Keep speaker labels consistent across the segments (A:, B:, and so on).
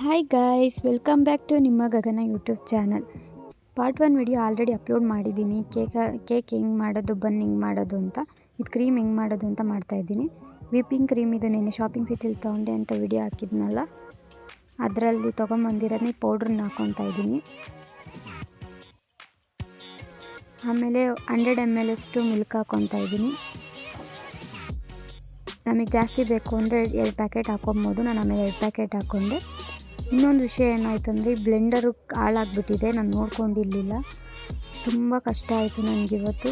A: Hi guys, welcome back to ನಿಮ್ಮ Gagana YouTube channel. Part 1 video already upload ಮಾಡಿದ್ದೀನಿ. Cake ಹೆಂಗೆ ಮಾಡೋದು, ಬನ್ ಹೆಂಗೆ ಮಾಡೋದು ಅಂತ. ಇದು ಕ್ರೀಮ್ ಹೆಂಗೆ ಮಾಡೋದು ಅಂತ ಮಾಡ್ತಾಯಿದ್ದೀನಿ. ವಿಪ್ಪಿಂಗ್ ಕ್ರೀಮ್ ಇದು ನೆನ್ನೆ ಶಾಪಿಂಗ್ ಸಿಟಿಲಿ ತೊಗೊಂಡೆ ಅಂತ ವಿಡಿಯೋ ಹಾಕಿದ್ನಲ್ಲ, ಅದರಲ್ಲಿ ತೊಗೊಂಬಂದಿರೋದನ್ನ ಪೌಡ್ರನ್ನ ಹಾಕ್ಕೊತಾ ಇದ್ದೀನಿ. ಆಮೇಲೆ 100 ml ಅಷ್ಟು ಮಿಲ್ಕ್ ಹಾಕ್ಕೊತಾ ಇದ್ದೀನಿ. ನಮಗೆ ಜಾಸ್ತಿ ಬೇಕು ಅಂದರೆ 2 ಪ್ಯಾಕೆಟ್ ಹಾಕ್ಕೊಬೋದು. ನಾನು ಆಮೇಲೆ 2 ಪ್ಯಾಕೆಟ್ ಹಾಕ್ಕೊಂಡೆ. ಇನ್ನೊಂದು ವಿಷಯ ಏನಾಯಿತು ಅಂದರೆ, ಬ್ಲೆಂಡರು ಹಾಳಾಗ್ಬಿಟ್ಟಿದೆ. ನಾನು ನೋಡ್ಕೊಂಡಿರಲಿಲ್ಲ. ತುಂಬ ಕಷ್ಟ ಆಯಿತು ನನಗಿವತ್ತು.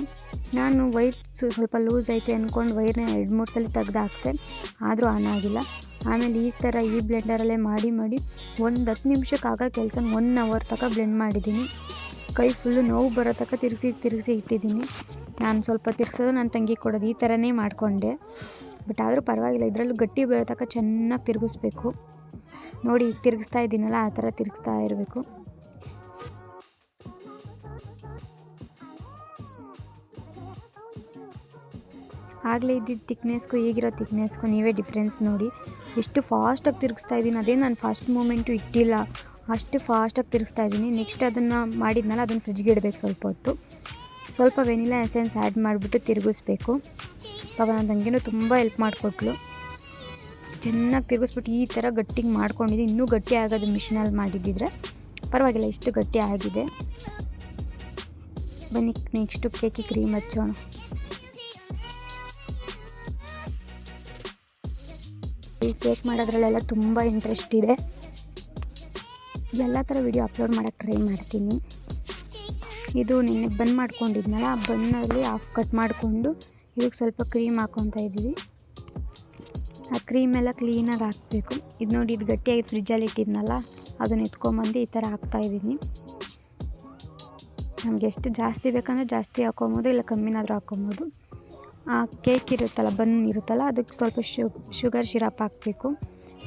A: ನಾನು ವೈರ್ ಸ್ವಲ್ಪ ಲೂಸ್ ಐತೆ ಅಂದ್ಕೊಂಡು ವೈರ್ನ 2-3 ಸಲ ತೆಗ್ದು ಹಾಕ್ತೆ, ಆದರೂ ಆನ್ ಆಗಿಲ್ಲ. ಆಮೇಲೆ ಈ ಬ್ಲೆಂಡರಲ್ಲೇ ಮಾಡಿ 10 ನಿಮಿಷಕ್ಕೆ ಆಗೋ ಕೆಲಸ 1 ಅವರ್ ತನಕ ಬ್ಲೆಂಡ್ ಮಾಡಿದ್ದೀನಿ. ಕೈ ಫುಲ್ಲು ನೋವು ಬರೋ ತನಕ ತಿರುಗಿಸಿ ಇಟ್ಟಿದ್ದೀನಿ. ನಾನು ಸ್ವಲ್ಪ ತಿರ್ಗಿಸೋದು ನನ್ನ ತಂಗಿ ಕೊಡೋದು, ಈ ಥರನೇ ಮಾಡಿಕೊಂಡೆ. ಬಟ್ ಆದರೂ ಪರವಾಗಿಲ್ಲ. ಇದರಲ್ಲೂ ಗಟ್ಟಿ ಬರೋ ತನಕ ಚೆನ್ನಾಗಿ ತಿರುಗಿಸ್ಬೇಕು. ನೋಡಿ, ಈಗ ತಿರುಗಿಸ್ತಾ ಇದ್ದೀನಲ್ಲ, ಆ ಥರ ತಿರುಗಿಸ್ತಾ ಇರಬೇಕು. ಆಗಲೇ ಇದ್ದಿದ್ದ ತಿಕ್ನೆಸ್ಗೂ ಈಗಿರೋ ತಿಕ್ನೆಸ್ಗೂ ನೀವೇ ಡಿಫ್ರೆನ್ಸ್ ನೋಡಿ. ಎಷ್ಟು ಫಾಸ್ಟಾಗಿ ತಿರುಗಿಸ್ತಾ ಇದ್ದೀನಿ. ಅದೇ ನಾನು ಫಾಸ್ಟ್ ಮೂಮೆಂಟು ಇಟ್ಟಿಲ್ಲ, ಅಷ್ಟು ಫಾಸ್ಟಾಗಿ ತಿರುಗಿಸ್ತಾ ಇದ್ದೀನಿ. ನೆಕ್ಸ್ಟ್ ಅದನ್ನು ಮಾಡಿದ್ನಲ್ಲ, ಅದನ್ನು ಫ್ರಿಜ್ಗೆ ಇಡಬೇಕು ಸ್ವಲ್ಪ ಹೊತ್ತು. ಸ್ವಲ್ಪ ವೆನಿಲಾ ಎಸೆನ್ಸ್ ಆ್ಯಡ್ ಮಾಡಿಬಿಟ್ಟು ತಿರುಗಿಸ್ಬೇಕು. ಪಾಪ ನನ್ನ ತಂಗಿನೂ ತುಂಬ ಹೆಲ್ಪ್ ಮಾಡಿಕೊಟ್ಲು. ಚೆನ್ನಾಗಿ ತಿರುಗಿಸ್ಬಿಟ್ಟು ಈ ಥರ ಗಟ್ಟಿಗೆ ಮಾಡ್ಕೊಂಡಿದ್ದೀನಿ. ಇನ್ನೂ ಗಟ್ಟಿ ಆಗೋದು ಮಿಷಿನಲ್ಲಿ ಮಾಡಿದ್ದಿದ್ರೆ ಪರವಾಗಿಲ್ಲ, ಇಷ್ಟು ಗಟ್ಟಿ ಆಗಿದೆ. ಬನ್ನಿ ನೆಕ್ಸ್ಟು ಕೇಕಿಗೆ ಕ್ರೀಮ್ ಹಚ್ಚೋಣ. ಈ ಕೇಕ್ ಮಾಡೋದ್ರಲ್ಲೆಲ್ಲ ತುಂಬ ಇಂಟ್ರೆಸ್ಟ್ ಇದೆ. ಎಲ್ಲ ಥರ ವಿಡಿಯೋ ಅಪ್ಲೋಡ್ ಮಾಡೋಕ್ಕೆ ಟ್ರೈ ಮಾಡ್ತೀನಿ. ಇದು ನಿನ್ನೆ ಬನ್ ಮಾಡ್ಕೊಂಡಿದ್ನಲ್ಲ, ಆ ಬನ್ನಲ್ಲಿ ಹಾಫ್ ಕಟ್ ಮಾಡಿಕೊಂಡು ಇದಕ್ಕೆ ಸ್ವಲ್ಪ ಕ್ರೀಮ್ ಹಾಕ್ಕೊತಾ ಇದ್ದೀವಿ. ಆ ಕ್ರೀಮೆಲ್ಲ ಕ್ಲೀನಾಗಿ ಹಾಕಬೇಕು. ಇದು ನೋಡಿ, ಇದು ಗಟ್ಟಿಯಾಗಿ ಫ್ರಿಜ್ಜಲ್ಲಿ ಇಟ್ಟಿದ್ನಲ್ಲ, ಅದನ್ನು ಎತ್ಕೊಂಬಂದು ಈ ಥರ ಹಾಕ್ತಾಯಿದ್ದೀನಿ. ನಮಗೆ ಎಷ್ಟು ಜಾಸ್ತಿ ಬೇಕಂದರೆ ಜಾಸ್ತಿ ಹಾಕ್ಕೊಬೋದು, ಇಲ್ಲ ಕಮ್ಮಿನಾದರೂ ಹಾಕ್ಕೊಬೋದು. ಆ ಕೇಕ್ ಇರುತ್ತಲ್ಲ, ಬನ್ ಇರುತ್ತಲ್ಲ, ಅದಕ್ಕೆ ಸ್ವಲ್ಪ ಶುಗರ್ ಸಿರಪ್ ಹಾಕಬೇಕು.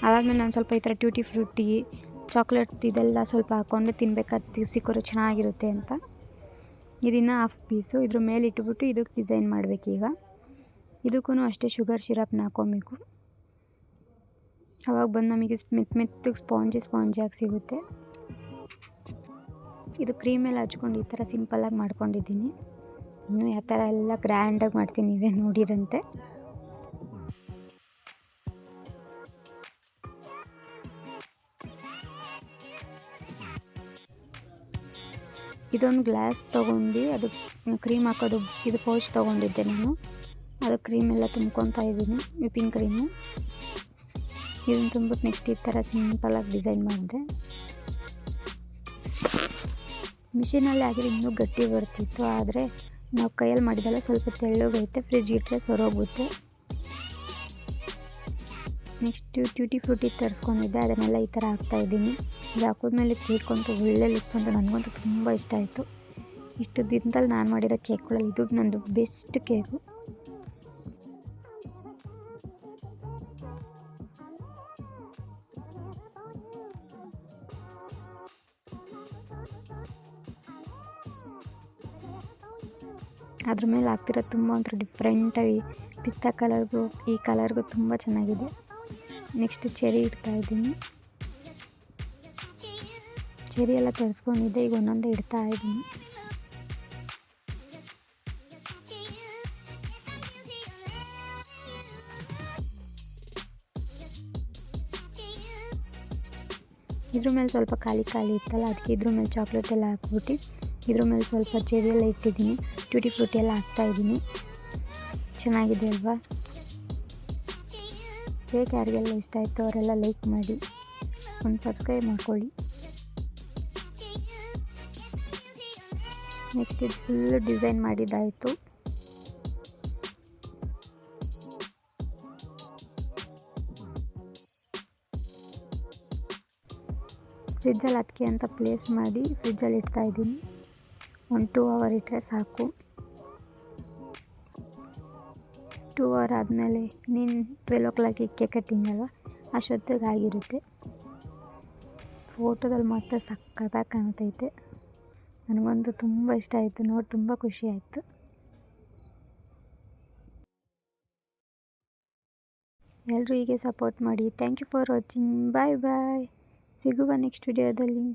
A: ಅದಾದಮೇಲೆ ನಾನು ಸ್ವಲ್ಪ ಈ ಥರ ಟ್ಯೂಟಿ ಫ್ರೂಟಿ, ಚಾಕ್ಲೇಟ್ ಇದೆಲ್ಲ ಸ್ವಲ್ಪ ಹಾಕ್ಕೊಂಡು ತಿನ್ಬೇಕಾದ್ರೆ ಸಿಕ್ಕೋರು ಚೆನ್ನಾಗಿರುತ್ತೆ ಅಂತ. ಇದನ್ನು ಹಾಫ್ ಪೀಸು ಇದ್ರ ಮೇಲೆ ಇಟ್ಬಿಟ್ಟು ಇದಕ್ಕೆ ಡಿಸೈನ್ ಮಾಡಬೇಕೀಗ. ಇದಕ್ಕೂ ಅಷ್ಟೇ ಶುಗರ್ ಸಿರಪ್ನ ಹಾಕ್ಕೊಬೇಕು. ಅವಾಗ ಬಂದು ನಮಗೆ ಮೆತ್ತಗೆ ಸ್ಪಾಂಜಿಯಾಗಿ ಸಿಗುತ್ತೆ. ಇದು ಕ್ರೀಮೆಲ್ಲ ಹಚ್ಕೊಂಡು ಈ ಥರ ಸಿಂಪಲ್ಲಾಗಿ ಮಾಡ್ಕೊಂಡಿದ್ದೀನಿ. ಇನ್ನೂ ಯಾವ ಥರ ಎಲ್ಲ ಗ್ರ್ಯಾಂಡಾಗಿ ಮಾಡ್ತೀನಿ, ನೀವೇ ನೋಡಿರಂತೆ. ಇದೊಂದು ಗ್ಲಾಸ್ ತೊಗೊಂಡು ಅದಕ್ಕೆ ಕ್ರೀಮ್ ಹಾಕೋದು, ಇದು ಪೌಚ್ ತೊಗೊಂಡಿದ್ದೆ ನಾನು. ಅದು ಕ್ರೀಮೆಲ್ಲ ತುಂಬ್ಕೊತಾ ಇದ್ದೀನಿ, ವಿಪ್ಪಿಂಗ್ ಕ್ರೀಮು. ಇದನ್ನು ತುಂಬಿಟ್ಟು ನೆಕ್ಸ್ಟ್ ಈ ಥರ ಸಿಂಪಲಾಗಿ ಡಿಸೈನ್ ಮಾಡಿದೆ. ಮಿಷಿನಲ್ಲಿ ಹಾಕಿದ್ರೆ ಇನ್ನೂ ಗಟ್ಟಿ ಬರ್ತಿತ್ತು, ಆದರೆ ನಾವು ಕೈಯಲ್ಲಿ ಮಾಡಿದಲ್ಲ ಸ್ವಲ್ಪ ತೆಳ್ಳಗೈತೆ. ಫ್ರಿಜ್ ಇಟ್ಟರೆ ಸೊರೋಗುತ್ತೆ. ನೆಕ್ಸ್ಟು ಟ್ಯೂಟಿ ಫ್ರೂಟಿ ತರಿಸ್ಕೊಂಡಿದ್ದೆ, ಅದನ್ನೆಲ್ಲ ಈ ಥರ ಹಾಕ್ತಾಯಿದ್ದೀನಿ. ಇದು ಹಾಕಿದ್ಮೇಲೆ ಕೇಕ್ ಅಂತೂ ಒಳ್ಳೆ ಲುಕ್ ಅಂತ ನನಗಂತೂ ತುಂಬ ಇಷ್ಟ ಆಯಿತು. ಇಷ್ಟು ದಿನದಲ್ಲಿ ನಾನು ಮಾಡಿರೋ ಕೇಕ್ಗಳಲ್ಲಿ ಇದು ನಂದು ಬೆಸ್ಟ್ ಕೇಕು. ಅದ್ರ ಮೇಲೆ ಹಾಕ್ತಿರೋ ತುಂಬ ಒಂಥರ ಡಿಫ್ರೆಂಟಾಗಿ ಪಿಸ್ತಾ ಕಲರ್ಗೂ ಈ ಕಲರ್ಗೂ ತುಂಬ ಚೆನ್ನಾಗಿದೆ. Next cherry ಇಡ್ತಾಯಿದ್ದೀನಿ. ಚೆರಿ ಎಲ್ಲ ತರಿಸ್ಕೊಂಡಿದ್ದೆ, ಈಗ ಒಂದೊಂದೇ ಇಡ್ತಾಯಿದ್ದೀನಿ. ಇದ್ರ ಮೇಲೆ ಸ್ವಲ್ಪ ಖಾಲಿ ಇತ್ತಲ್ಲ, ಅದಕ್ಕೆ ಇದ್ರ ಮೇಲೆ ಚಾಕ್ಲೇಟ್ ಎಲ್ಲ ಹಾಕ್ಬಿಟ್ಟು ಇದ್ರ ಮೇಲೆ ಸ್ವಲ್ಪ ಚೆರಿ ಎಲ್ಲ ಇಟ್ಟಿದ್ದೀನಿ. ಟ್ಯೂಟಿ ಫ್ರೂಟಿ ಎಲ್ಲ ಹಾಕ್ತಾಯಿದ್ದೀನಿ. ಚೆನ್ನಾಗಿದೆ ಅಲ್ವಾ? ಕೇಕ್ ಯಾರಿಗೆಲ್ಲ ಇಷ್ಟ ಆಯಿತು ಅವರೆಲ್ಲ ಲೈಕ್ ಮಾಡಿ, ಒಂದು ಸಬ್ಸ್ಕ್ರೈಬ್ ಮಾಡ್ಕೊಳ್ಳಿ. ನೆಕ್ಸ್ಟ್ ಇದು ಫುಲ್ಲು ಡಿಸೈನ್ ಮಾಡಿದ್ದಾಯಿತು. ಫ್ರಿಜ್ಜಲ್ಲಿ ಅದಕ್ಕೆ ಅಂತ ಪ್ಲೇಸ್ ಮಾಡಿ ಫ್ರಿಜ್ಜಲ್ಲಿ ಇಡ್ತಾಯಿದ್ದೀನಿ. 1-2 ಅವರ್ ಇಟ್ಟರೆ ಸಾಕು. 2 ಅವರ್ ಆದಮೇಲೆ 12 o'clock ಕೇಕ್ ಕಟ್ಟಿಂಗ್ ಅಲ್ವ, ಅಷ್ಟೊತ್ತಿಗೆ ಆಗಿರುತ್ತೆ. ಫೋಟೋದಲ್ಲಿ ಮಾತ್ರ ಸಕ್ಕತ್ತಾಗಿ ಕಾಣ್ತೈತೆ. ನನಗಂತೂ ತುಂಬ ಇಷ್ಟ ಆಯಿತು, ನೋಡಿ ತುಂಬ ಖುಷಿ ಆಯಿತು. ಎಲ್ಲರೂ ಹೀಗೆ ಸಪೋರ್ಟ್ ಮಾಡಿ. Thank you for watching. Bye bye. ಸಿಗುವ ನೆಕ್ಸ್ಟ್ ವಿಡಿಯೋದಲ್ಲಿ.